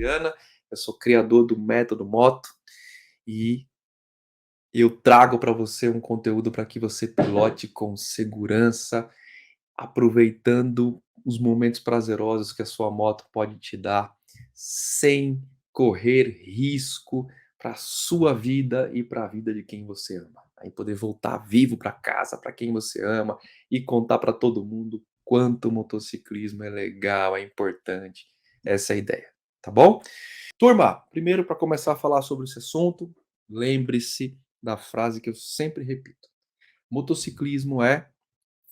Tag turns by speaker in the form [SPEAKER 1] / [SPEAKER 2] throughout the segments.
[SPEAKER 1] Viana, eu sou criador do Método Moto e eu trago para você um conteúdo para que você pilote com segurança, aproveitando os momentos prazerosos que a sua moto pode te dar, sem correr risco para a sua vida e para a vida de quem você ama. Aí poder voltar vivo para casa, para quem você ama e contar para todo mundo quanto o motociclismo é legal, é importante. Essa é a ideia, tá bom? Turma, primeiro para começar a falar sobre esse assunto, lembre-se da frase que eu sempre repito. Motociclismo é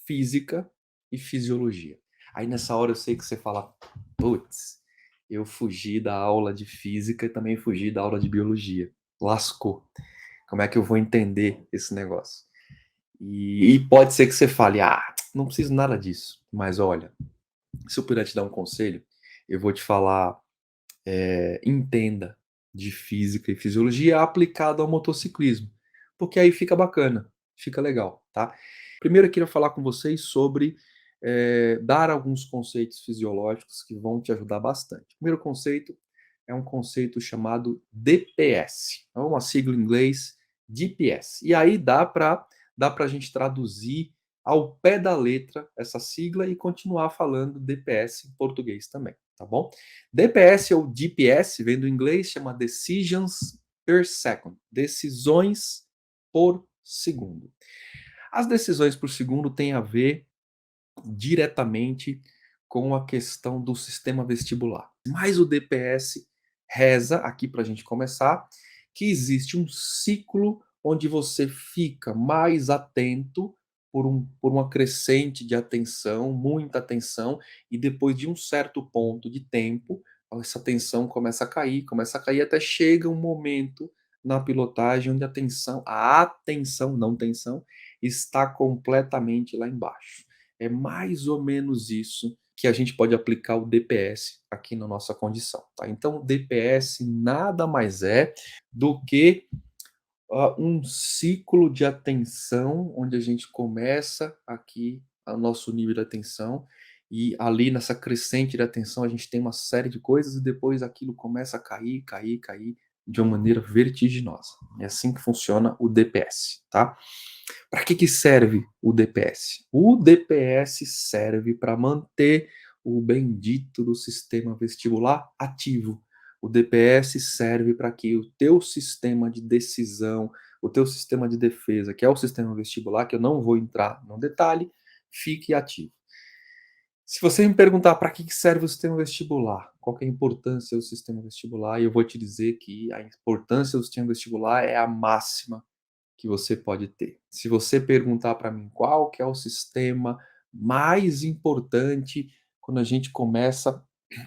[SPEAKER 1] física e fisiologia. Aí nessa hora eu sei que você fala, putz, eu fugi da aula de física e também fugi da aula de biologia. Lascou. Como é que eu vou entender esse negócio? E pode ser que você fale, não preciso nada disso. Mas olha, se eu puder te dar um conselho, eu vou te falar, entenda de física e fisiologia aplicado ao motociclismo. Porque aí fica bacana, fica legal, tá? Primeiro eu queria falar com vocês sobre dar alguns conceitos fisiológicos que vão te ajudar bastante. O primeiro conceito é um conceito chamado DPS, é uma sigla em inglês, DPS. E aí dá para a gente traduzir ao pé da letra essa sigla e continuar falando DPS em português também, tá bom? DPS ou DPS vem do inglês, chama Decisions per Second, decisões por segundo. As decisões por segundo têm a ver diretamente com a questão do sistema vestibular. Mas o DPS reza, aqui para a gente começar, que existe um ciclo onde você fica mais atento por uma crescente de atenção, muita atenção, e depois de um certo ponto de tempo, essa atenção começa a cair até chega um momento na pilotagem onde a atenção, não tensão, está completamente lá embaixo. É mais ou menos isso que a gente pode aplicar o DPS aqui na nossa condição, tá? Então, o DPS nada mais é do que um ciclo de atenção, onde a gente começa aqui o nosso nível de atenção e ali nessa crescente de atenção a gente tem uma série de coisas e depois aquilo começa a cair, cair, cair de uma maneira vertiginosa. É assim que funciona o DPS, tá? Para que serve o DPS? O DPS serve para manter o bendito do sistema vestibular ativo. O DPS serve para que o teu sistema de decisão, o teu sistema de defesa, que é o sistema vestibular, que eu não vou entrar no detalhe, fique ativo. Se você me perguntar para que serve o sistema vestibular, qual que é a importância do sistema vestibular, eu vou te dizer que a importância do sistema vestibular é a máxima que você pode ter. Se você perguntar para mim qual que é o sistema mais importante quando a gente começa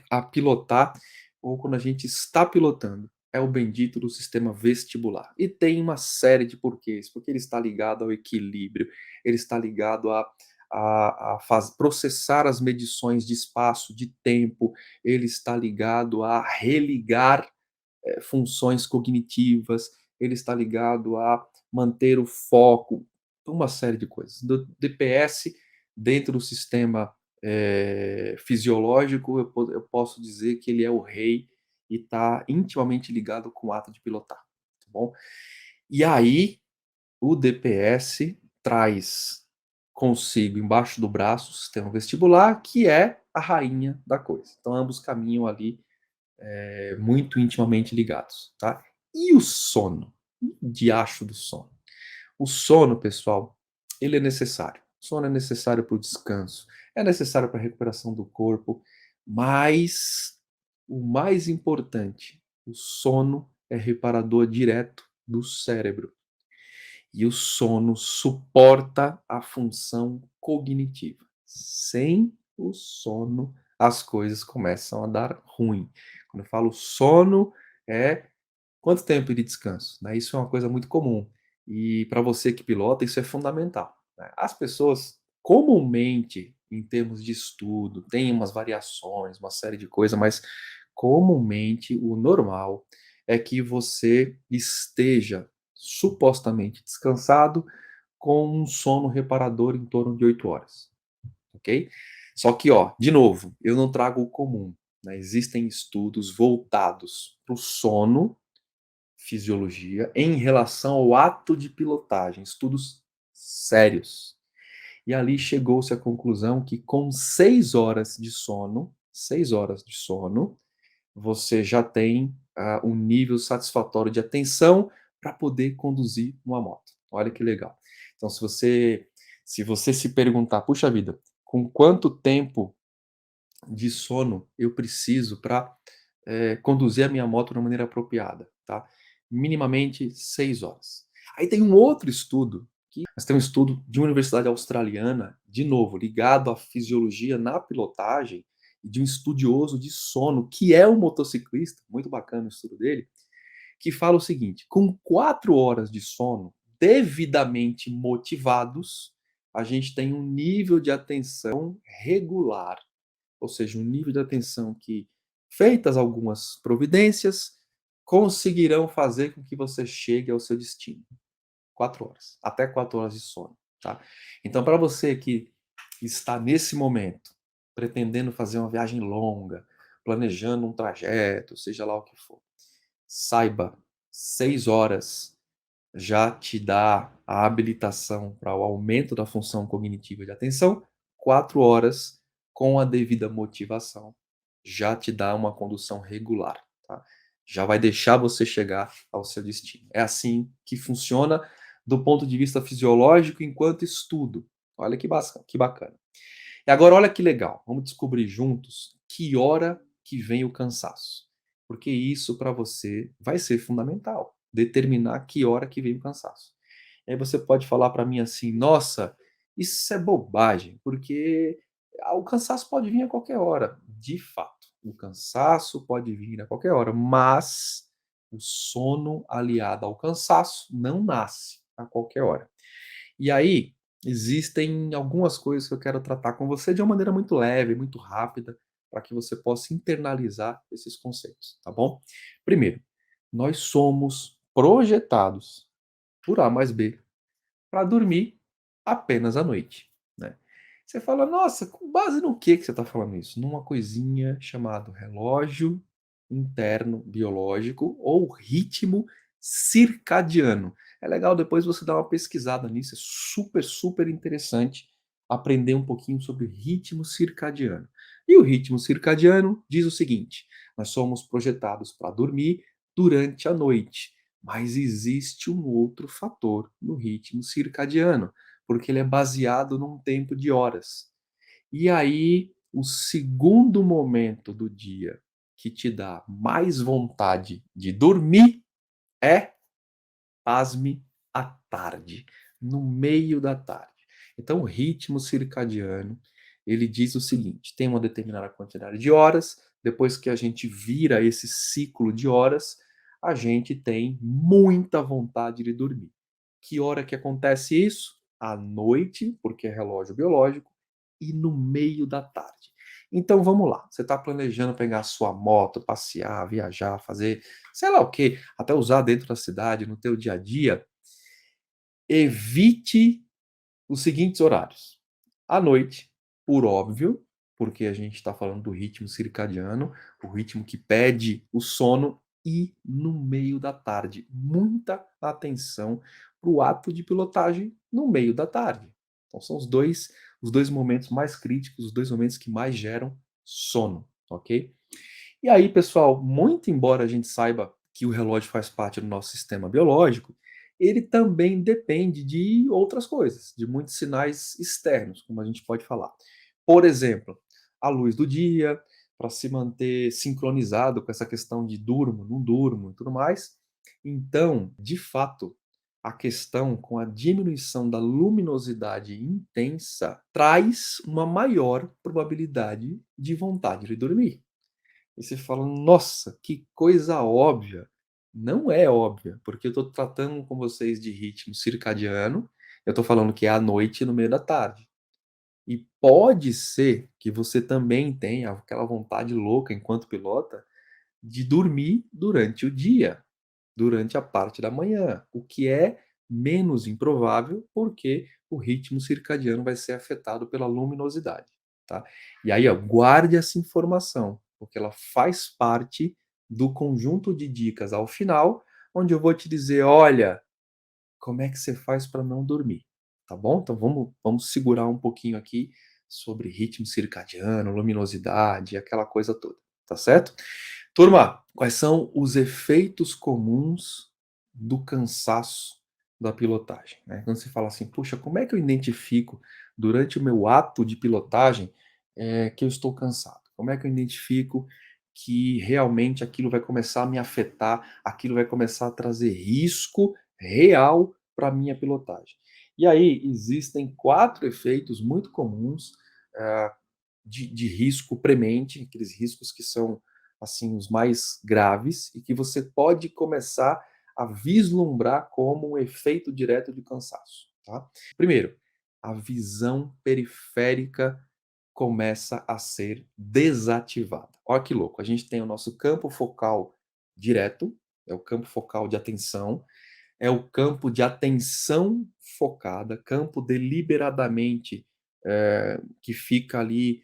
[SPEAKER 1] a pilotar ou quando a gente está pilotando, é o bendito do sistema vestibular. E tem uma série de porquês, porque ele está ligado ao equilíbrio, ele está ligado processar as medições de espaço, de tempo, ele está ligado a religar funções cognitivas, ele está ligado a manter o foco, uma série de coisas. Do DPS, dentro do sistema fisiológico, eu posso dizer que ele é o rei e está intimamente ligado com o ato de pilotar, tá bom? E aí, o DPS traz consigo, embaixo do braço, o sistema vestibular, que é a rainha da coisa. Então, ambos caminham ali muito intimamente ligados, tá? E o sono? O diacho do sono. O sono, pessoal, ele é necessário. O sono é necessário para o descanso, é necessário para a recuperação do corpo, mas o mais importante, o sono é reparador direto do cérebro. E o sono suporta a função cognitiva. Sem o sono, as coisas começam a dar ruim. Quando eu falo sono, é quanto tempo de descanso, né? Isso é uma coisa muito comum. E para você que pilota, isso é fundamental, né? As pessoas, comumente, em termos de estudo, têm umas variações, uma série de coisas, mas comumente o normal é que você esteja supostamente descansado com um sono reparador em torno de 8 horas, ok? Só que, ó, de novo, eu não trago o comum. né, existem estudos voltados para o sono, fisiologia, em relação ao ato de pilotagem, estudos sérios. E ali chegou-se à conclusão que com 6 horas de sono, você já tem um nível satisfatório de atenção para poder conduzir uma moto. Olha que legal. Então, se você se perguntar, puxa vida, com quanto tempo de sono eu preciso para conduzir a minha moto de uma maneira apropriada, tá? Minimamente 6 horas. Aí tem um outro estudo, mas tem um estudo de uma universidade australiana, de novo, ligado à fisiologia na pilotagem, de um estudioso de sono, que é um motociclista, muito bacana o estudo dele, que fala o seguinte: com 4 horas de sono devidamente motivados, a gente tem um nível de atenção regular, ou seja, um nível de atenção que, feitas algumas providências, conseguirão fazer com que você chegue ao seu destino. 4 horas, até 4 horas de sono, tá? Então, para você que está nesse momento, pretendendo fazer uma viagem longa, planejando um trajeto, seja lá o que for, saiba, 6 horas já te dá a habilitação para o aumento da função cognitiva de atenção, 4 horas, com a devida motivação, já te dá uma condução regular, tá? Já vai deixar você chegar ao seu destino. É assim que funciona do ponto de vista fisiológico enquanto estudo. Olha que bacana. E agora olha que legal, vamos descobrir juntos que hora que vem o cansaço. Porque isso para você vai ser fundamental, determinar que hora que vem o cansaço. E aí você pode falar para mim assim: "Nossa, isso é bobagem, porque o cansaço pode vir a qualquer hora". De fato, o cansaço pode vir a qualquer hora, mas o sono aliado ao cansaço não nasce a qualquer hora. E aí, existem algumas coisas que eu quero tratar com você de uma maneira muito leve, muito rápida, para que você possa internalizar esses conceitos, tá bom? Primeiro, nós somos projetados por A mais B para dormir apenas à noite, né? Você fala: "Nossa, com base no que você está falando isso?". Numa coisinha chamado relógio interno biológico ou ritmo circadiano. É legal depois você dar uma pesquisada nisso, é super, super interessante aprender um pouquinho sobre ritmo circadiano. E o ritmo circadiano diz o seguinte: nós somos projetados para dormir durante a noite. Mas existe um outro fator no ritmo circadiano, porque ele é baseado num tempo de horas. E aí, o segundo momento do dia que te dá mais vontade de dormir é, pasme, à tarde, no meio da tarde. Então, o ritmo circadiano, ele diz o seguinte: tem uma determinada quantidade de horas, depois que a gente vira esse ciclo de horas, a gente tem muita vontade de dormir. Que hora que acontece isso? À noite, porque é relógio biológico, e no meio da tarde. Então vamos lá, você está planejando pegar a sua moto, passear, viajar, fazer sei lá o quê, até usar dentro da cidade, no teu dia a dia, evite os seguintes horários: à noite, por óbvio, porque a gente está falando do ritmo circadiano, o ritmo que pede o sono, e no meio da tarde. Muita atenção para o ato de pilotagem no meio da tarde. Então são os dois momentos mais críticos, os 2 momentos que mais geram sono, ok? E aí, pessoal, muito embora a gente saiba que o relógio faz parte do nosso sistema biológico, ele também depende de outras coisas, de muitos sinais externos, como a gente pode falar. Por exemplo, a luz do dia, para se manter sincronizado com essa questão de durmo, não durmo e tudo mais. Então, de fato, a questão com a diminuição da luminosidade intensa traz uma maior probabilidade de vontade de dormir. E você fala: "Nossa, que coisa óbvia". Não é óbvia, porque eu estou tratando com vocês de ritmo circadiano, eu estou falando que é à noite e no meio da tarde. E pode ser que você também tenha aquela vontade louca, enquanto pilota, de dormir durante o dia, durante a parte da manhã, o que é menos improvável, porque o ritmo circadiano vai ser afetado pela luminosidade, tá. E aí, ó, guarde essa informação. porque ela faz parte do conjunto de dicas ao final, onde eu vou te dizer: "Olha, como é que você faz para não dormir?", tá bom? Então vamos segurar um pouquinho aqui sobre ritmo circadiano, luminosidade, aquela coisa toda, tá certo? Turma, quais são os efeitos comuns do cansaço da pilotagem, né? Quando você fala assim: "Puxa, como é que eu identifico durante o meu ato de pilotagem, que eu estou cansado? Como é que eu identifico que realmente aquilo vai começar a me afetar, aquilo vai começar a trazer risco real para minha pilotagem?". E aí existem 4 efeitos muito comuns, hã, de risco premente, aqueles riscos que são, assim, os mais graves e que você pode começar a vislumbrar como um efeito direto de cansaço, tá. Primeiro, a visão periférica começa a ser desativada. Olha que louco, a gente tem o nosso campo focal direto, é o campo focal de atenção, é o campo de atenção focada, campo deliberadamente, que fica ali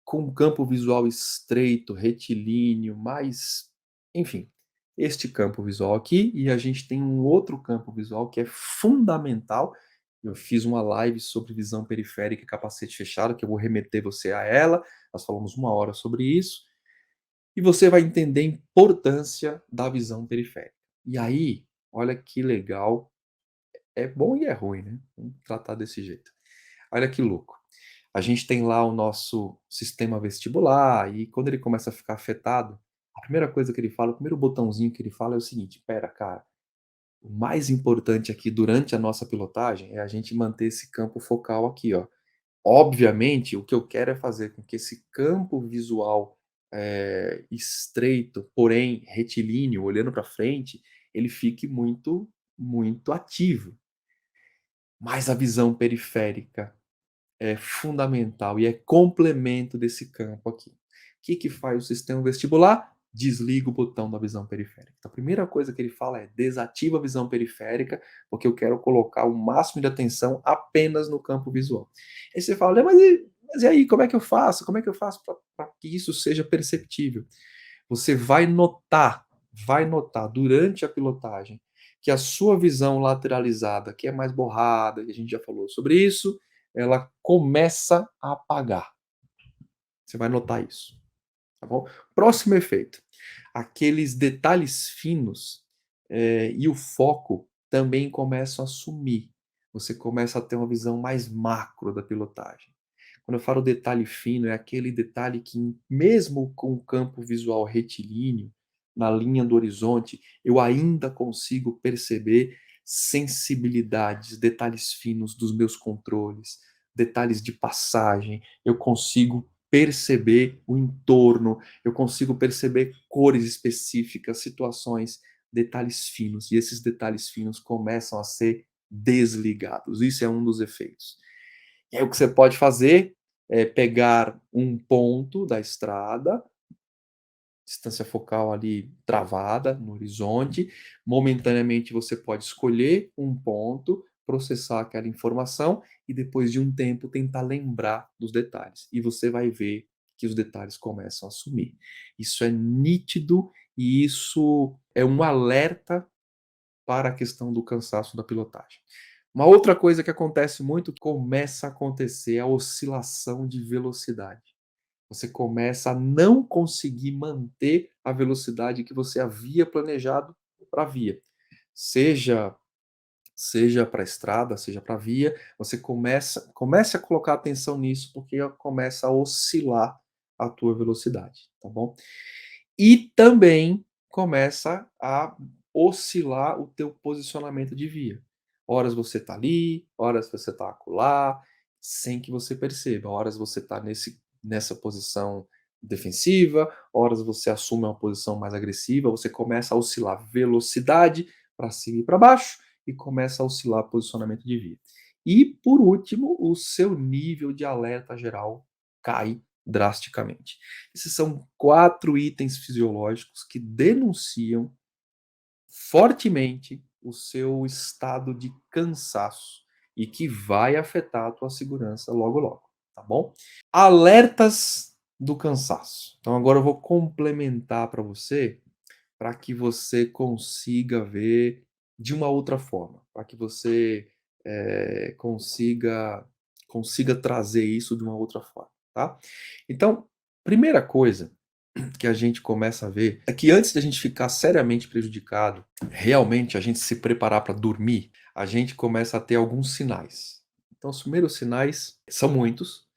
[SPEAKER 1] com um campo visual estreito, retilíneo, mais, enfim, este campo visual aqui, e a gente tem um outro campo visual que é fundamental. Eu fiz uma live sobre visão periférica e capacete fechado, que eu vou remeter você a ela. Nós falamos 1 hora sobre isso, e você vai entender a importância da visão periférica. E aí, olha que legal, é bom e é ruim, né? Vamos tratar desse jeito. Olha que louco. A gente tem lá o nosso sistema vestibular e quando ele começa a ficar afetado, a primeira coisa que ele fala, o primeiro botãozinho que ele fala é o seguinte: "Espera, cara, o mais importante aqui durante a nossa pilotagem é a gente manter esse campo focal aqui, ó. Obviamente, o que eu quero é fazer com que esse campo visual, estreito, porém retilíneo, olhando para frente, ele fique muito ativo. Mas a visão periférica é fundamental e é complemento desse campo aqui. O que que faz o sistema vestibular? Desliga o botão da visão periférica. Então, a primeira coisa que ele fala é: desativa a visão periférica, porque eu quero colocar o máximo de atenção apenas no campo visual. Aí você fala: mas e aí, como é que eu faço? Como é que eu faço para que isso seja perceptível?". Você vai notar durante a pilotagem que a sua visão lateralizada, que é mais borrada, e a gente já falou sobre isso, ela começa a apagar. Você vai notar isso, tá bom? Próximo efeito, aqueles detalhes finos, e o foco também começam a sumir. Você começa a ter uma visão mais macro da pilotagem. Quando eu falo detalhe fino, é aquele detalhe que mesmo com o campo visual retilíneo, na linha do horizonte, eu ainda consigo perceber sensibilidades, detalhes finos dos meus controles, detalhes de passagem, eu consigo perceber o entorno, eu consigo perceber cores específicas, situações, detalhes finos, e esses detalhes finos começam a ser desligados. Isso é um dos efeitos. E aí o que você pode fazer é pegar um ponto da estrada, distância focal ali travada no horizonte, momentaneamente você pode escolher um ponto, processar aquela informação e depois de um tempo tentar lembrar dos detalhes. E você vai ver que os detalhes começam a sumir. Isso é nítido e isso é um alerta para a questão do cansaço da pilotagem. Uma outra coisa que acontece muito, começa a acontecer a oscilação de velocidade. Você começa a não conseguir manter a velocidade que você havia planejado para a via. Seja seja para a estrada, seja para a via, você comece a colocar atenção nisso, porque começa a oscilar a tua velocidade, tá bom? E também começa a oscilar o teu posicionamento de via. Horas você está ali, horas você está acolá, sem que você perceba. Horas você está nessa posição defensiva, horas você assume uma posição mais agressiva, você começa a oscilar velocidade para cima e para baixo e começa a oscilar posicionamento de via. E, por último, o seu nível de alerta geral cai drasticamente. Esses são 4 itens fisiológicos que denunciam fortemente o seu estado de cansaço e que vai afetar a tua segurança logo logo, tá bom? Alertas do cansaço. Então agora eu vou complementar para que você consiga ver de uma outra forma, para que você consiga trazer isso de uma outra forma, tá? Então, primeira coisa que a gente começa a ver é que antes de a gente ficar seriamente prejudicado, realmente a gente se preparar para dormir, a gente começa a ter alguns sinais. Então, os primeiros sinais são muitos,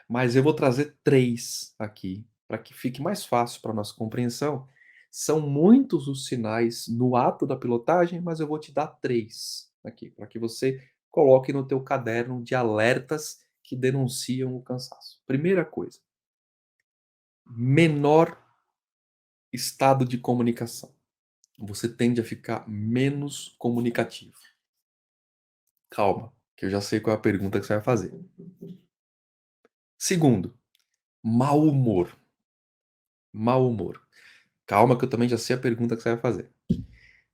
[SPEAKER 1] mas eu vou trazer 3 aqui, para que fique mais fácil para nossa compreensão. São muitos os sinais no ato da pilotagem, mas eu vou te dar 3 aqui, para que você coloque no teu caderno de alertas que denunciam o cansaço. Primeira coisa, menor estado de comunicação. Você tende a ficar menos comunicativo. Calma, que eu já sei qual é a pergunta que você vai fazer. Segundo, mau humor. Mau humor. Calma que eu também já sei a pergunta que você vai fazer.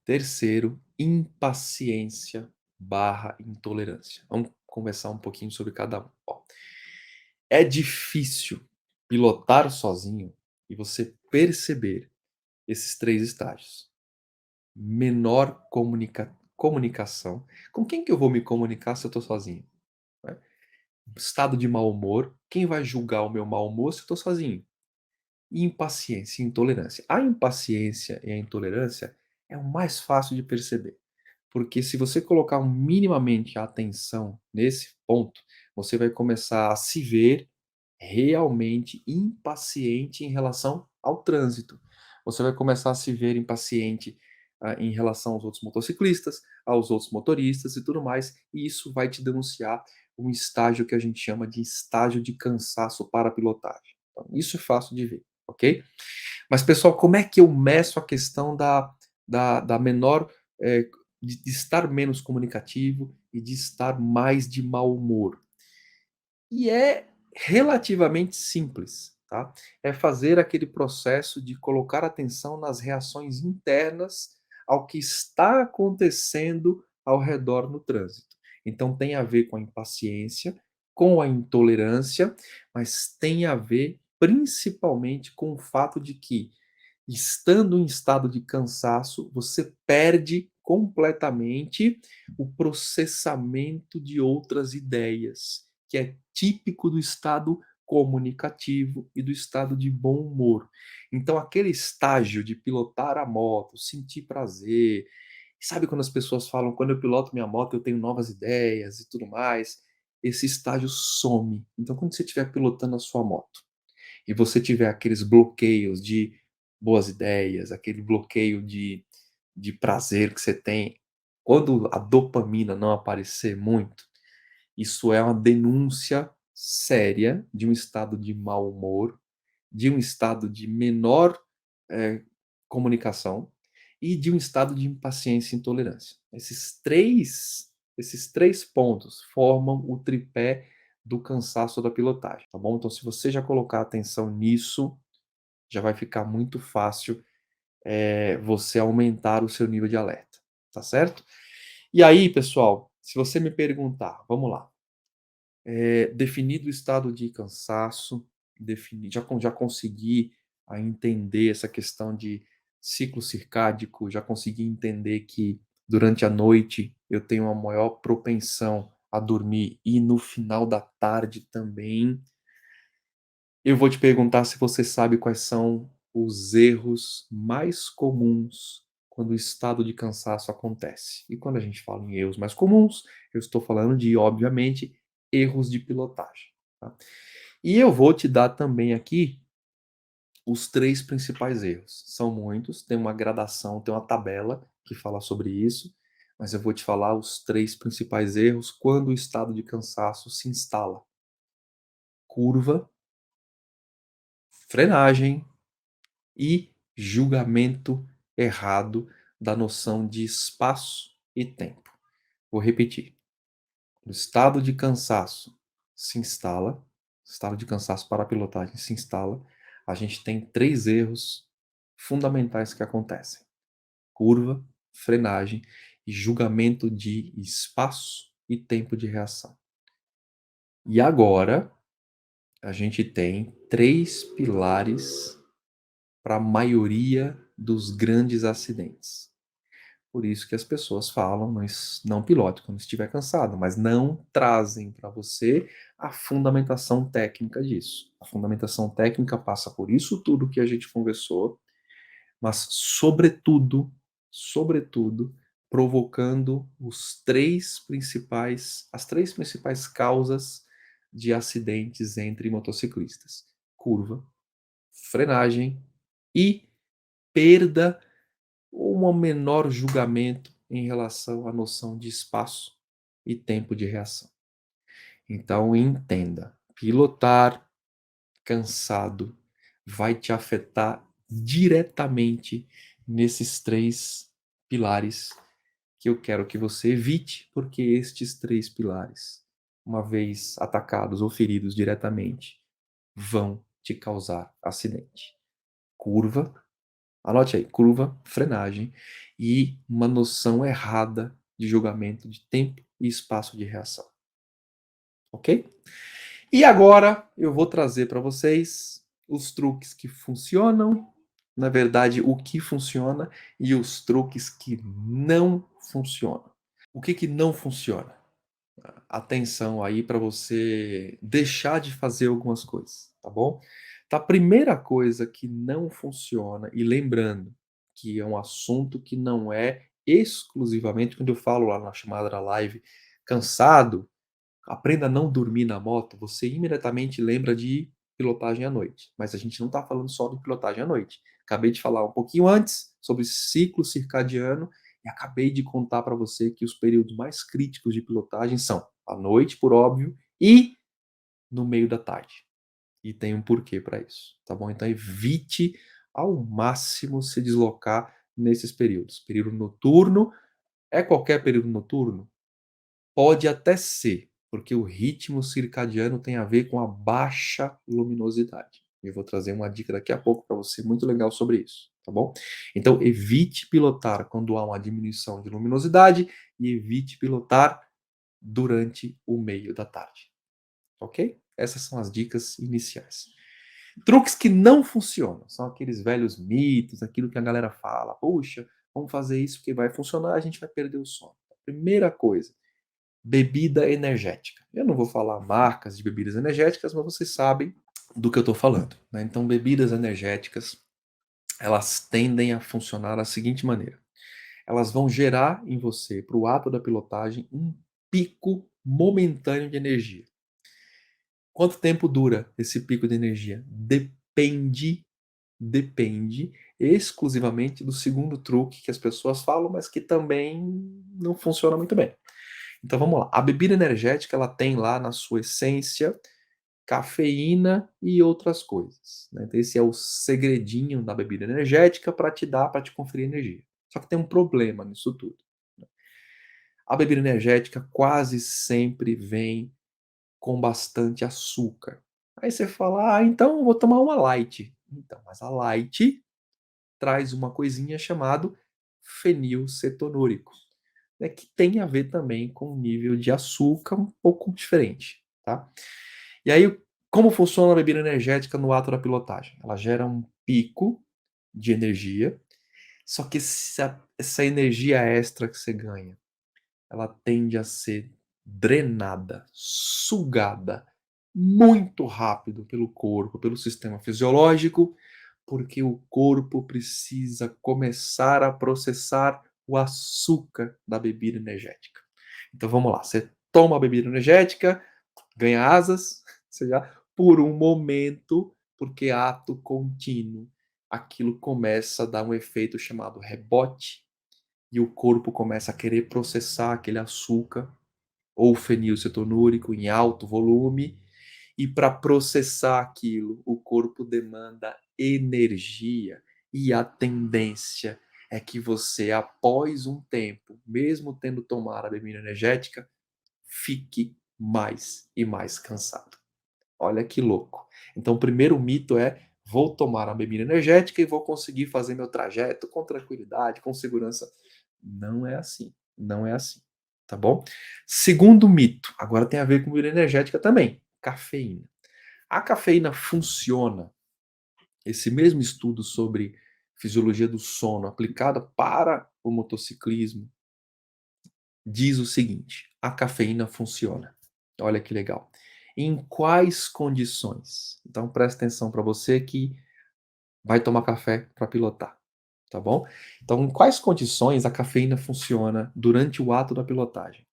[SPEAKER 1] Terceiro, impaciência barra intolerância. Vamos conversar um pouquinho sobre cada um. Ó, é difícil pilotar sozinho e você perceber esses 3 estágios. Menor comunicação. Com quem que eu vou me comunicar se eu estou sozinho? Né? Estado de mau humor. Quem vai julgar o meu mau humor se eu estou sozinho? Impaciência e intolerância. A impaciência e a intolerância é o mais fácil de perceber. Porque se você colocar minimamente a atenção nesse ponto, você vai começar a se ver realmente impaciente em relação ao trânsito. Você vai começar a se ver impaciente em relação aos outros motociclistas, aos outros motoristas e tudo mais, e isso vai te denunciar um estágio que a gente chama de estágio de cansaço para a pilotagem. Então, isso é fácil de ver, ok? Mas, pessoal, como é que eu meço a questão da menor. eh, de estar menos comunicativo e de estar mais de mau humor? E é relativamente simples, tá? É fazer aquele processo de colocar atenção nas reações internas ao que está acontecendo ao redor no trânsito. Então tem a ver com a impaciência, com a intolerância, mas tem a ver principalmente com o fato de que, estando em estado de cansaço, você perde completamente o processamento de outras ideias, que é típico do estado comunicativo e do estado de bom humor. Então, aquele estágio de pilotar a moto, sentir prazer, sabe quando as pessoas falam, quando eu piloto minha moto eu tenho novas ideias e tudo mais, esse estágio some. Então, quando você estiver pilotando a sua moto e você tiver aqueles bloqueios de boas ideias, aquele bloqueio de prazer que você tem, quando a dopamina não aparecer muito, isso é uma denúncia séria de um estado de mau humor, de um estado de menor eh, comunicação e de um estado de impaciência e intolerância. Esses três pontos formam o tripé do cansaço da pilotagem, tá bom? Então, se você já colocar atenção nisso, já vai ficar muito fácil você aumentar o seu nível de alerta, tá certo? E aí, pessoal, se você me perguntar, vamos lá, definido o estado de cansaço, já consegui entender essa questão de ciclo circádico, já consegui entender que durante a noite eu tenho uma maior propensão a dormir e no final da tarde também. Eu vou te perguntar se você sabe quais são os erros mais comuns quando o estado de cansaço acontece. E quando a gente fala em erros mais comuns, eu estou falando de, obviamente, erros de pilotagem. Tá? E eu vou te dar também aqui os 3 principais erros. São muitos, tem uma gradação, tem uma tabela que fala sobre isso, mas eu vou te falar os 3 principais erros quando o estado de cansaço se instala. Curva, frenagem e julgamento errado da noção de espaço e tempo. Vou repetir. O estado de cansaço se instala, estado de cansaço para a pilotagem se instala, a gente tem 3 erros fundamentais que acontecem: curva, frenagem e julgamento de espaço e tempo de reação. E agora a gente tem 3 pilares para a maioria dos grandes acidentes. Por isso que as pessoas falam, mas não pilote quando estiver cansado, mas não trazem para você a fundamentação técnica disso. A fundamentação técnica passa por isso tudo que a gente conversou, mas sobretudo, provocando as três principais causas de acidentes entre motociclistas: curva, frenagem e perda ou um menor julgamento em relação à noção de espaço e tempo de reação. Então entenda, pilotar cansado vai te afetar diretamente nesses 3 pilares que eu quero que você evite, porque estes 3 pilares, uma vez atacados ou feridos diretamente, vão te causar acidente. Curva, anote aí, curva, frenagem e uma noção errada de julgamento de tempo e espaço de reação. Ok? E agora eu vou trazer para vocês os truques que funcionam, na verdade, o que funciona e os truques que não funcionam. O que que não funciona? Atenção aí para você deixar de fazer algumas coisas, tá bom? Então, a primeira coisa que não funciona, e lembrando que é um assunto que não é exclusivamente, quando eu falo lá na chamada da live, cansado, aprenda a não dormir na moto, você imediatamente lembra de pilotagem à noite. Mas a gente não está falando só de pilotagem à noite. Acabei de falar um pouquinho antes sobre ciclo circadiano e acabei de contar para você que os períodos mais críticos de pilotagem são à noite, por óbvio, e no meio da tarde. E tem um porquê para isso, tá bom? Então evite ao máximo se deslocar nesses períodos. Período noturno, é qualquer período noturno? Pode até ser, porque o ritmo circadiano tem a ver com a baixa luminosidade. Eu vou trazer uma dica daqui a pouco para você muito legal sobre isso, tá bom? Então evite pilotar quando há uma diminuição de luminosidade e evite pilotar durante o meio da tarde, ok? Essas são as dicas iniciais. Truques que não funcionam são aqueles velhos mitos, aquilo que a galera fala, puxa, vamos fazer isso porque vai funcionar, a gente vai perder o sono. Primeira coisa, bebida energética. Eu não vou falar marcas de bebidas energéticas, mas vocês sabem do que eu estou falando, né? Então, bebidas energéticas, elas tendem a funcionar da seguinte maneira: elas vão gerar em você, para o ato da pilotagem, um pico momentâneo de energia. Quanto tempo dura esse pico de energia? Depende exclusivamente do segundo truque que as pessoas falam, mas que também não funciona muito bem. Então vamos lá. A bebida energética ela tem lá na sua essência cafeína e outras coisas, né? Então esse é o segredinho da bebida energética para te dar, para te conferir energia. Só que tem um problema nisso tudo. A bebida energética quase sempre vem com bastante açúcar. Aí você fala, ah, então eu vou tomar uma light. Então, mas a light traz uma coisinha chamada fenilcetonúrico, né, que tem a ver também com o nível de açúcar um pouco diferente, tá? E aí, como funciona a bebida energética no ato da pilotagem? Ela gera um pico de energia, só que essa energia extra que você ganha, ela tende a ser drenada, sugada muito rápido pelo corpo, pelo sistema fisiológico, porque o corpo precisa começar a processar o açúcar da bebida energética. Então vamos lá, você toma a bebida energética, ganha asas, você já, por um momento, porque ato contínuo, aquilo começa a dar um efeito chamado rebote e o corpo começa a querer processar aquele açúcar ou fenilcetonúrico em alto volume, e para processar aquilo, o corpo demanda energia, e a tendência é que você, após um tempo, mesmo tendo tomado a bebida energética, fique mais e mais cansado. Olha que louco. Então, o primeiro mito é: vou tomar a bebida energética e vou conseguir fazer meu trajeto com tranquilidade, com segurança. Não é assim. Não é assim. Tá bom? Segundo mito, agora tem a ver com bebida energética também: cafeína. A cafeína funciona. Esse mesmo estudo sobre fisiologia do sono aplicada para o motociclismo diz o seguinte: a cafeína funciona. Olha que legal. Em quais condições? Então presta atenção para você que vai tomar café para pilotar, tá bom? Então, em quais condições a cafeína funciona durante o ato da pilotagem?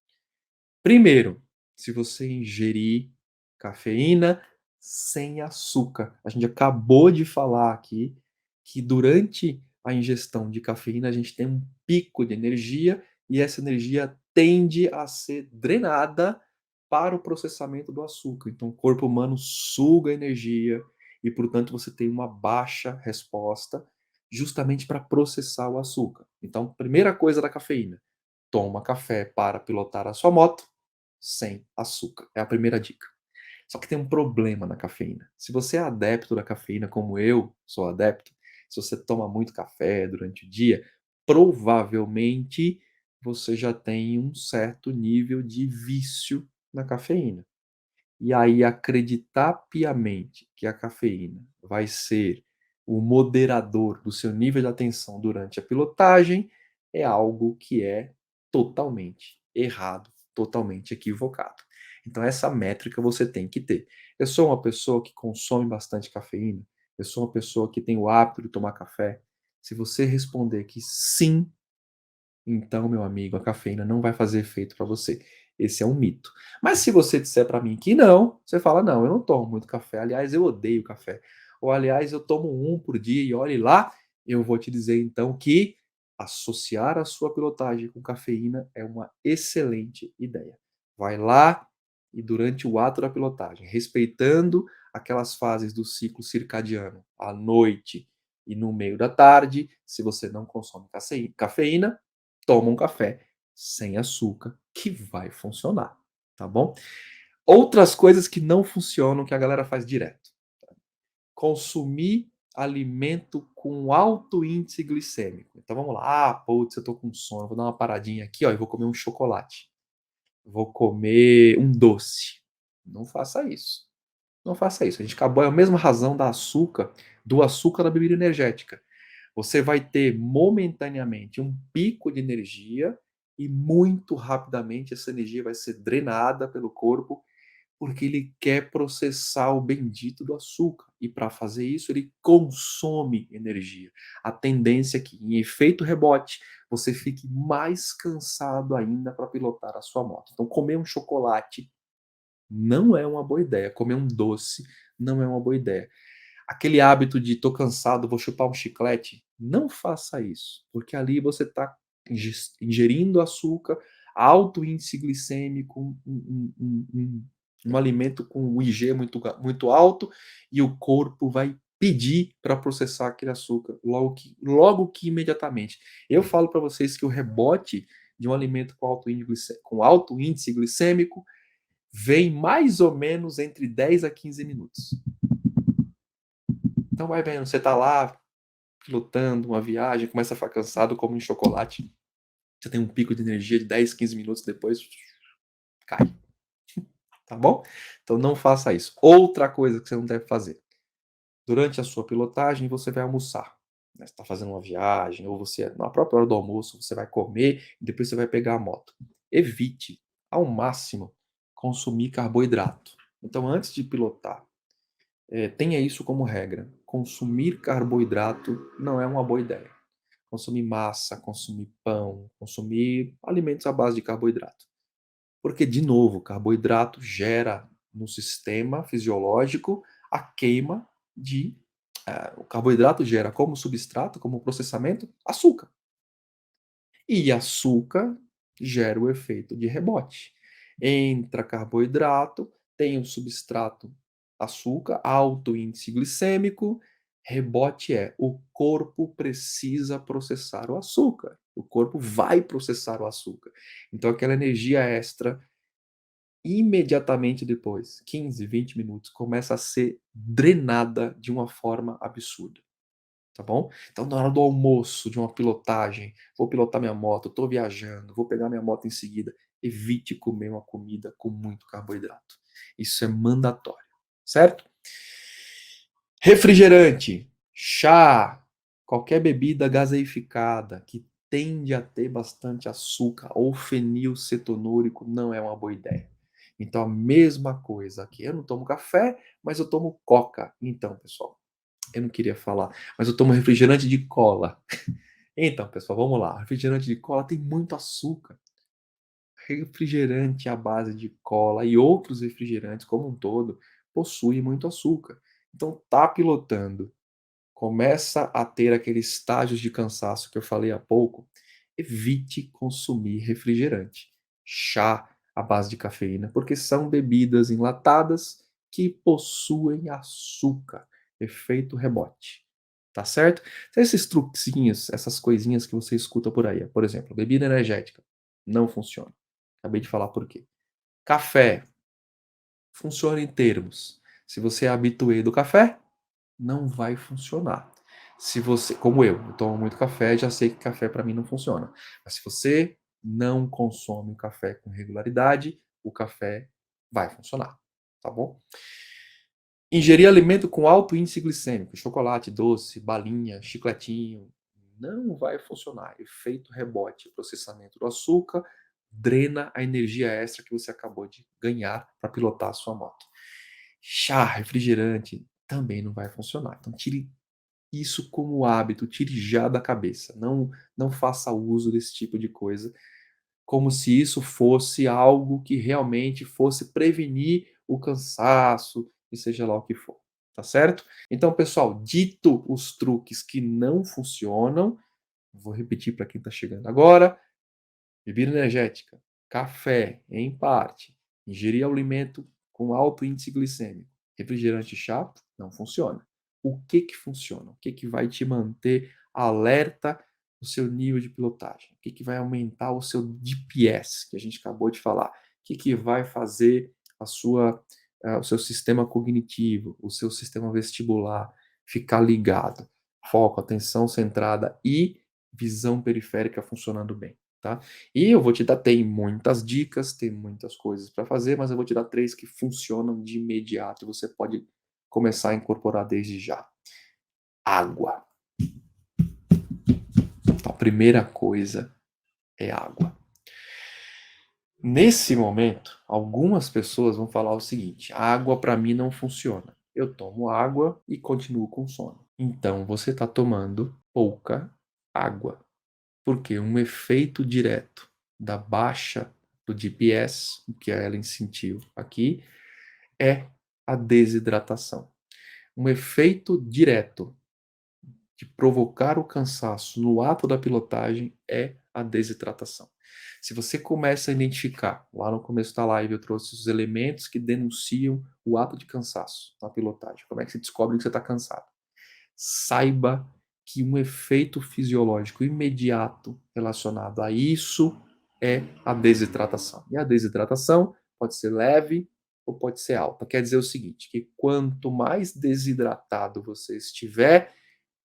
[SPEAKER 1] Primeiro, se você ingerir cafeína sem açúcar. A gente acabou de falar aqui que durante a ingestão de cafeína a gente tem um pico de energia e essa energia tende a ser drenada para o processamento do açúcar. Então, o corpo humano suga energia e, portanto, você tem uma baixa resposta justamente para processar o açúcar. Então, primeira coisa da cafeína: toma café para pilotar a sua moto sem açúcar. É a primeira dica. Só que tem um problema na cafeína. Se você é adepto da cafeína, como eu sou adepto, se você toma muito café durante o dia, provavelmente você já tem um certo nível de vício na cafeína. E aí acreditar piamente que a cafeína vai ser o moderador do seu nível de atenção durante a pilotagem é algo que é totalmente errado, totalmente equivocado. Então essa métrica você tem que ter. Eu sou uma pessoa que consome bastante cafeína, eu sou uma pessoa que tem o hábito de tomar café. Se você responder que sim, então, meu amigo, a cafeína não vai fazer efeito para você. Esse é um mito. Mas se você disser para mim que não, você fala: "Não, eu não tomo muito café. Aliás, eu odeio café". Ou aliás, eu tomo um por dia e olhe lá, eu vou te dizer então que associar a sua pilotagem com cafeína é uma excelente ideia. Vai lá e durante o ato da pilotagem, respeitando aquelas fases do ciclo circadiano, à noite e no meio da tarde, se você não consome cafeína, toma um café sem açúcar que vai funcionar, tá bom? Outras coisas que não funcionam que a galera faz direto. Consumir alimento com alto índice glicêmico. Então vamos lá, putz, eu tô com sono, vou dar uma paradinha aqui, ó, e vou comer um chocolate. Vou comer um doce. Não faça isso. Não faça isso. A gente acabou, é a mesma razão do açúcar da bebida energética. Você vai ter momentaneamente um pico de energia e muito rapidamente essa energia vai ser drenada pelo corpo, porque ele quer processar o bendito do açúcar. E para fazer isso, ele consome energia. A tendência é que, em efeito rebote, você fique mais cansado ainda para pilotar a sua moto. Então, comer um chocolate não é uma boa ideia. Comer um doce não é uma boa ideia. Aquele hábito de tô cansado, vou chupar um chiclete, não faça isso, porque ali você está ingerindo açúcar, alto índice glicêmico, um alimento com um IG muito alto, e o corpo vai pedir para processar aquele açúcar logo que imediatamente. Eu falo para vocês que o rebote de um alimento com alto índice glicêmico vem mais ou menos entre 10 a 15 minutos. Então vai vendo, você tá lá pilotando uma viagem, começa a ficar cansado, come um chocolate, você tem um pico de energia de 10, 15 minutos depois, cai, tá bom? Então não faça isso. Outra coisa que você não deve fazer, durante a sua pilotagem você vai almoçar, né? Você está fazendo uma viagem, ou você, na própria hora do almoço, você vai comer e depois você vai pegar a moto. Evite, ao máximo, consumir carboidrato. Então antes de pilotar, tenha isso como regra. Consumir carboidrato não é uma boa ideia. Consumir massa, consumir pão, consumir alimentos à base de carboidrato. Porque, de novo, carboidrato gera no sistema fisiológico a queima de. O carboidrato gera como substrato, como processamento, açúcar. E açúcar gera o efeito de rebote. Entra carboidrato, tem um substrato açúcar, alto índice glicêmico, rebote é o corpo precisa processar o açúcar. O corpo vai processar o açúcar. Então aquela energia extra imediatamente depois, 15, 20 minutos, começa a ser drenada de uma forma absurda. Tá bom? Então, na hora do almoço, de uma pilotagem, vou pilotar minha moto, estou viajando, vou pegar minha moto em seguida, evite comer uma comida com muito carboidrato. Isso é mandatório, certo? Refrigerante, chá, qualquer bebida gaseificada que tende a ter bastante açúcar ou fenilcetonúrico não é uma boa ideia. Então, a mesma coisa aqui. Eu não tomo café, mas eu tomo coca. Então, pessoal, eu não queria falar, mas eu tomo refrigerante de cola. Então, pessoal, vamos lá. Refrigerante de cola tem muito açúcar. Refrigerante à base de cola e outros refrigerantes como um todo possuem muito açúcar. Então, tá pilotando, começa a ter aqueles estágios de cansaço que eu falei há pouco, evite consumir refrigerante, chá à base de cafeína, porque são bebidas enlatadas que possuem açúcar, efeito rebote. Tá certo? Então, esses truquinhos, essas coisinhas que você escuta por aí, por exemplo, bebida energética, não funciona. Acabei de falar por quê. Café, funciona em termos. Se você é habituê do café, não vai funcionar. Se você, como eu tomo muito café, já sei que café para mim não funciona. Mas se você não consome o café com regularidade, o café vai funcionar, tá bom? Ingerir alimento com alto índice glicêmico, chocolate, doce, balinha, chicletinho, não vai funcionar. Efeito rebote, processamento do açúcar, drena a energia extra que você acabou de ganhar para pilotar a sua moto. Chá, refrigerante, também não vai funcionar. Então tire isso como hábito, tire já da cabeça. Não faça uso desse tipo de coisa, como se isso fosse algo que realmente fosse prevenir o cansaço, e seja lá o que for. Tá certo? Então, pessoal, dito os truques que não funcionam, vou repetir para quem está chegando agora: bebida energética, café, em parte, ingerir alimento com alto índice glicêmico, refrigerante chato, não funciona. O que que funciona? O que que vai te manter alerta no seu nível de pilotagem? O que que vai aumentar o seu DPS, que a gente acabou de falar? O que que vai fazer a sua, o seu sistema cognitivo, o seu sistema vestibular ficar ligado? Foco, atenção centrada e visão periférica funcionando bem, tá? E eu vou te dar, tem muitas dicas, tem muitas coisas para fazer, mas eu vou te dar 3 que funcionam de imediato e você pode começar a incorporar desde já. Água. Então, a primeira coisa é água. Nesse momento, algumas pessoas vão falar o seguinte: água para mim não funciona. Eu tomo água e continuo com sono. Então você está tomando pouca água, porque um efeito direto da baixa do DPS, o que a Ellen sentiu aqui, é a desidratação. Um efeito direto de provocar o cansaço no ato da pilotagem é a desidratação. Se você começa a identificar, lá no começo da live eu trouxe os elementos que denunciam o ato de cansaço na pilotagem. Como é que você descobre que você está cansado? Saiba que um efeito fisiológico imediato relacionado a isso é a desidratação. E a desidratação pode ser leve ou pode ser alta. Quer dizer o seguinte, que quanto mais desidratado você estiver,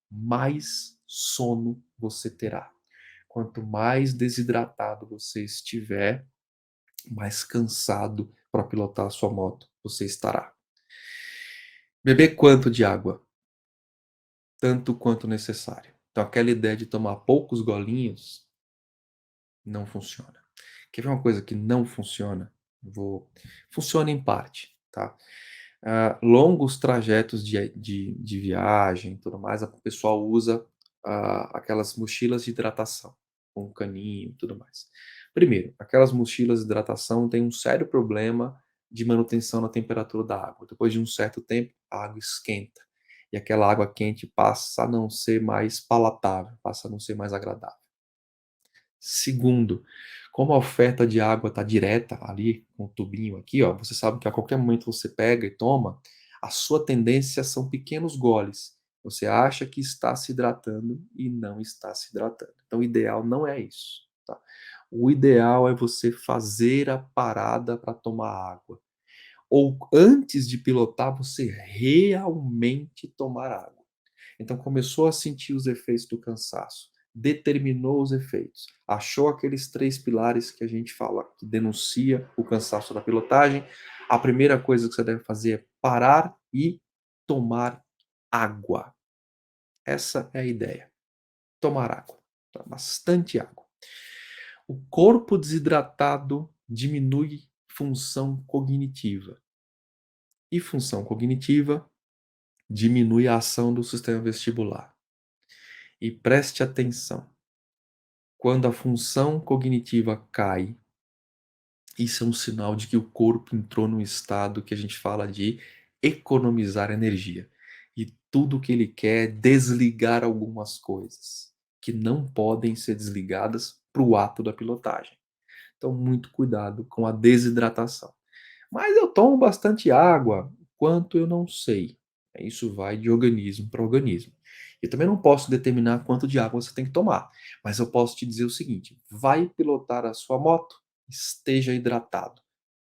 [SPEAKER 1] mais sono você terá. Quanto mais desidratado você estiver, mais cansado para pilotar a sua moto você estará. Beber quanto de água? Tanto quanto necessário. Então, aquela ideia de tomar poucos golinhos não funciona. Quer ver uma coisa que não funciona? Funciona em parte, tá? Longos trajetos de viagem e tudo mais, o pessoal usa aquelas mochilas de hidratação, com um caninho e tudo mais. Primeiro, aquelas mochilas de hidratação têm um sério problema de manutenção na temperatura da água. Depois de um certo tempo, a água esquenta. E aquela água quente passa a não ser mais palatável, passa a não ser mais agradável. Segundo, como a oferta de água está direta ali, com o tubinho aqui, ó, você sabe que a qualquer momento você pega e toma, a sua tendência são pequenos goles. Você acha que está se hidratando e não está se hidratando. Então, o ideal não é isso. Tá? O ideal é você fazer a parada para tomar água. Ou antes de pilotar, você realmente tomar água. Então começou a sentir os efeitos do cansaço, determinou os efeitos, achou aqueles 3 pilares que a gente fala, que denuncia o cansaço da pilotagem. A primeira coisa que você deve fazer é parar e tomar água. Essa é a ideia. Tomar água, tá? Bastante água. O corpo desidratado diminui função cognitiva. E função cognitiva diminui a ação do sistema vestibular. E preste atenção, quando a função cognitiva cai, isso é um sinal de que o corpo entrou num estado que a gente fala de economizar energia. E tudo o que ele quer é desligar algumas coisas que não podem ser desligadas para o ato da pilotagem. Então, muito cuidado com a desidratação. Mas eu tomo bastante água, quanto eu não sei. Isso vai de organismo para organismo. Eu também não posso determinar quanto de água você tem que tomar, mas eu posso te dizer o seguinte: vai pilotar a sua moto, esteja hidratado.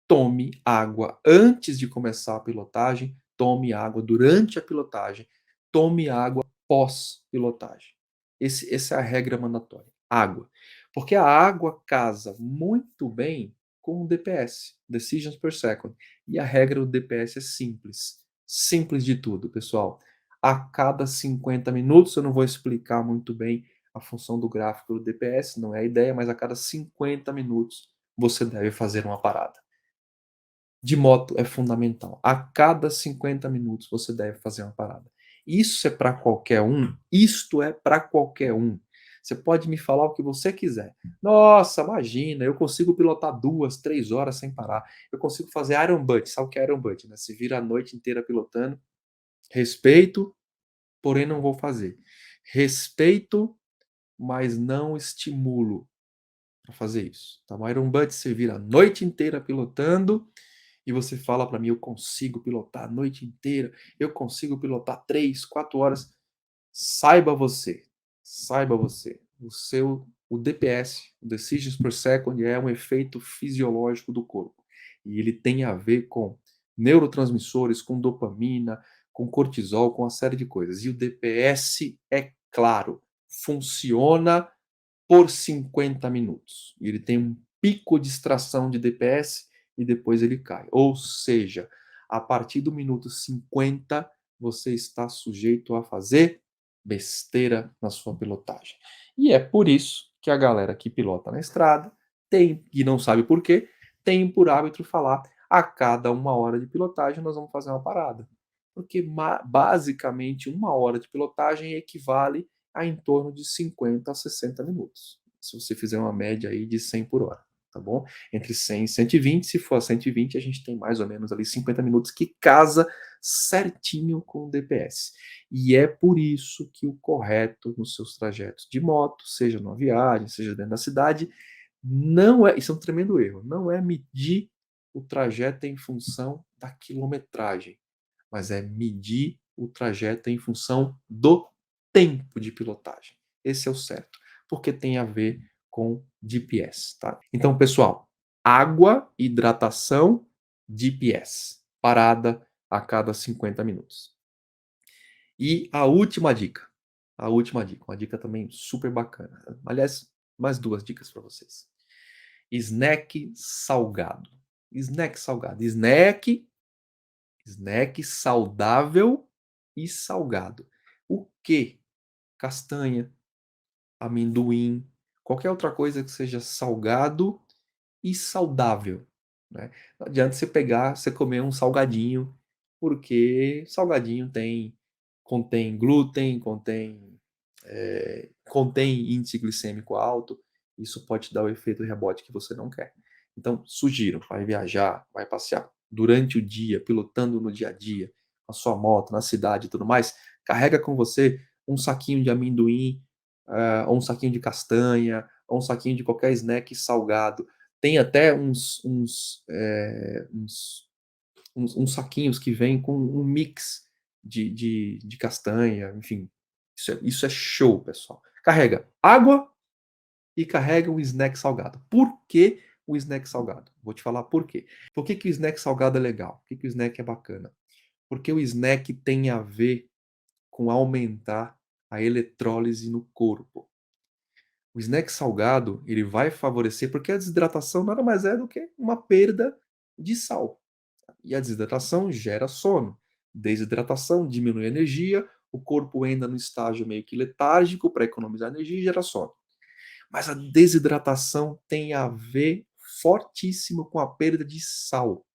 [SPEAKER 1] Tome água antes de começar a pilotagem, tome água durante a pilotagem, tome água pós-pilotagem. Essa é a regra mandatória. Água. Porque a água casa muito bem com o DPS, Decisions per Second. E a regra do DPS é simples. Simples de tudo, pessoal. A cada 50 minutos, eu não vou explicar muito bem a função do gráfico do DPS, não é a ideia, mas a cada 50 minutos você deve fazer uma parada. De moto é fundamental. A cada 50 minutos você deve fazer uma parada. Isso é para qualquer um? Isto é para qualquer um. Você pode me falar o que você quiser. Nossa, imagina, eu consigo pilotar 2, 3 horas sem parar. Eu consigo fazer Iron Butt. Sabe o que é Iron Butt, né? Se vira a noite inteira pilotando. Respeito, porém não vou fazer. Respeito, mas não estimulo para fazer isso. Tá? O Iron Butt você vira a noite inteira pilotando e você fala para mim, eu consigo pilotar a noite inteira, eu consigo pilotar 3, 4 horas. Saiba você, o DPS, o Decisions per Second, é um efeito fisiológico do corpo. E ele tem a ver com neurotransmissores, com dopamina, com cortisol, com uma série de coisas. E o DPS, é claro, funciona por 50 minutos. E ele tem um pico de extração de DPS e depois ele cai. Ou seja, a partir do minuto 50, você está sujeito a fazer besteira na sua pilotagem. E é por isso que a galera que pilota na estrada tem, e não sabe por quê, tem por hábito falar a cada 1 hora de pilotagem nós vamos fazer uma parada. Porque basicamente 1 hora de pilotagem equivale a em torno de 50 a 60 minutos. Se você fizer uma média aí de 100 por hora, tá bom? Entre 100 e 120, se for a 120, a gente tem mais ou menos ali 50 minutos que casa certinho com o DPS. E é por isso que o correto nos seus trajetos de moto, seja numa viagem, seja dentro da cidade, não é, isso é um tremendo erro, não é medir o trajeto em função da quilometragem, mas é medir o trajeto em função do tempo de pilotagem. Esse é o certo, porque tem a ver com GPS, tá? Então, pessoal, água, hidratação, GPS, parada a cada 50 minutos. E uma dica também super bacana. Aliás, mais 2 dicas para vocês. Snack salgado. Snack salgado. Snack saudável e salgado. O que? Castanha, amendoim, qualquer outra coisa que seja salgado e saudável, né? Não adianta você comer um salgadinho, porque salgadinho contém glúten, contém índice glicêmico alto, isso pode dar o efeito rebote que você não quer. Então, sugiro, vai viajar, vai passear durante o dia, pilotando no dia a dia, a sua moto, na cidade e tudo mais, carrega com você um saquinho de amendoim, ou um saquinho de castanha, ou um saquinho de qualquer snack salgado. Tem até uns saquinhos que vêm com um mix de castanha, enfim. Isso é show, pessoal. Carrega água e carrega um snack salgado. Por que o snack salgado? Vou te falar por quê. Por que o snack salgado é legal? Por que o snack é bacana? Porque o snack tem a ver com aumentar a eletrólise no corpo. O snack salgado, ele vai favorecer, porque a desidratação nada mais é do que uma perda de sal. E a desidratação gera sono. Desidratação diminui a energia, o corpo entra no estágio meio que letárgico para economizar energia e gerar sono. Mas a desidratação tem a ver fortíssimo com a perda de sal.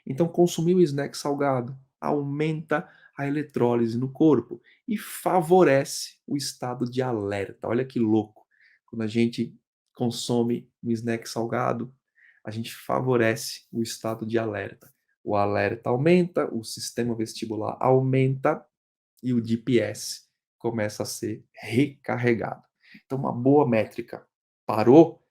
[SPEAKER 1] Então, consumir o snack salgado aumenta a eletrólise no corpo e favorece o estado de alerta. Olha que louco. Quando a gente consome um snack salgado, a gente favorece o estado de alerta. O alerta aumenta, o sistema vestibular aumenta e o DPS começa a ser recarregado. Então, uma boa métrica. Parou,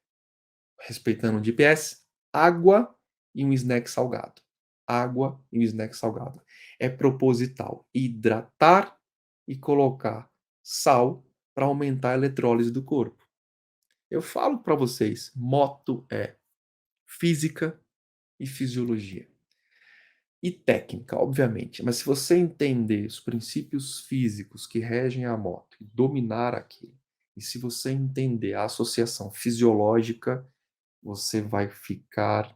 [SPEAKER 1] respeitando o DPS, água e um snack salgado. Água e um snack salgado. É proposital hidratar e colocar sal para aumentar a eletrólise do corpo. Eu falo para vocês, moto é física e fisiologia. E técnica, obviamente, mas se você entender os princípios físicos que regem a moto e dominar aquilo, e se você entender a associação fisiológica, você vai ficar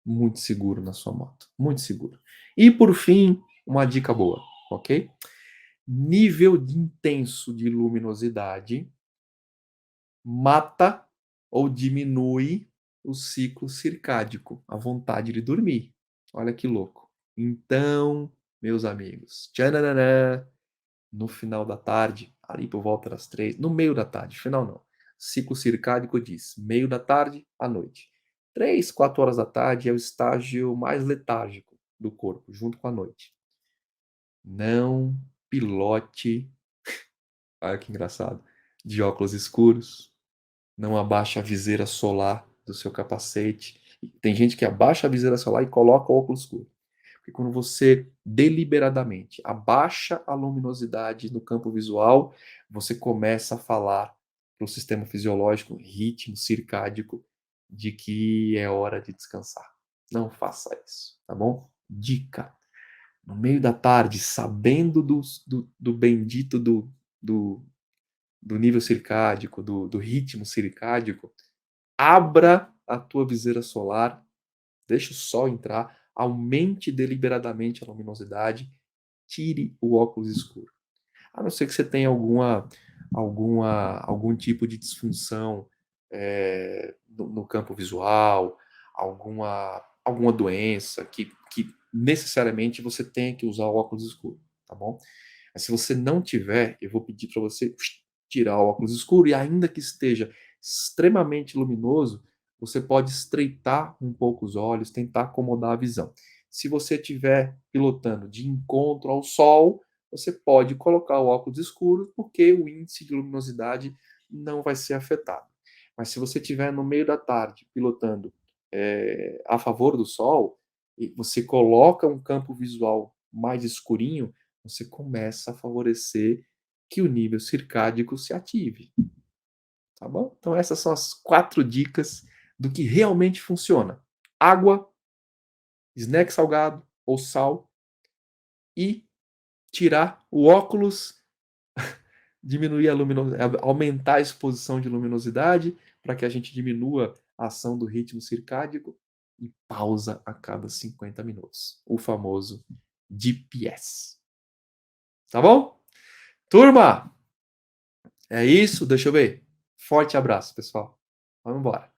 [SPEAKER 1] muito seguro na sua moto, muito seguro. E por fim, uma dica boa, ok? Nível de intenso de luminosidade mata ou diminui o ciclo circádico, a vontade de dormir. Olha que louco. Então, meus amigos, tchananã, no final da tarde, ali por volta das 3, no meio da tarde, final não. Ciclo circádico diz, meio da tarde à noite. 3, 4 horas da tarde é o estágio mais letárgico do corpo, junto com a noite. Não pilote, olha que engraçado, de óculos escuros, não abaixa a viseira solar do seu capacete. Tem gente que abaixa a viseira solar e coloca o óculos escuro. Porque quando você deliberadamente abaixa a luminosidade no campo visual, você começa a falar para o sistema fisiológico, ritmo circádico, de que é hora de descansar. Não faça isso, tá bom? Dica. No meio da tarde, sabendo do bendito do, do nível circádico, do ritmo circádico, abra a tua viseira solar, deixe o sol entrar, aumente deliberadamente a luminosidade, tire o óculos escuro. A não ser que você tenha algum tipo de disfunção no campo visual, alguma doença que necessariamente você tenha que usar o óculos escuro, tá bom? Mas se você não tiver, eu vou pedir para você tirar o óculos escuro e ainda que esteja extremamente luminoso, você pode estreitar um pouco os olhos, tentar acomodar a visão. Se você estiver pilotando de encontro ao sol, você pode colocar o óculos escuro, porque o índice de luminosidade não vai ser afetado. Mas se você estiver no meio da tarde pilotando a favor do sol, e você coloca um campo visual mais escurinho, você começa a favorecer que o nível circádico se ative. Tá bom? Então essas são as 4 dicas do que realmente funciona. Água, snack salgado ou sal e tirar o óculos, diminuir a luminosidade, aumentar a exposição de luminosidade para que a gente diminua a ação do ritmo circádico e pausa a cada 50 minutos. O famoso DPS. Tá bom? Turma, é isso. Deixa eu ver. Forte abraço, pessoal. Vamos embora.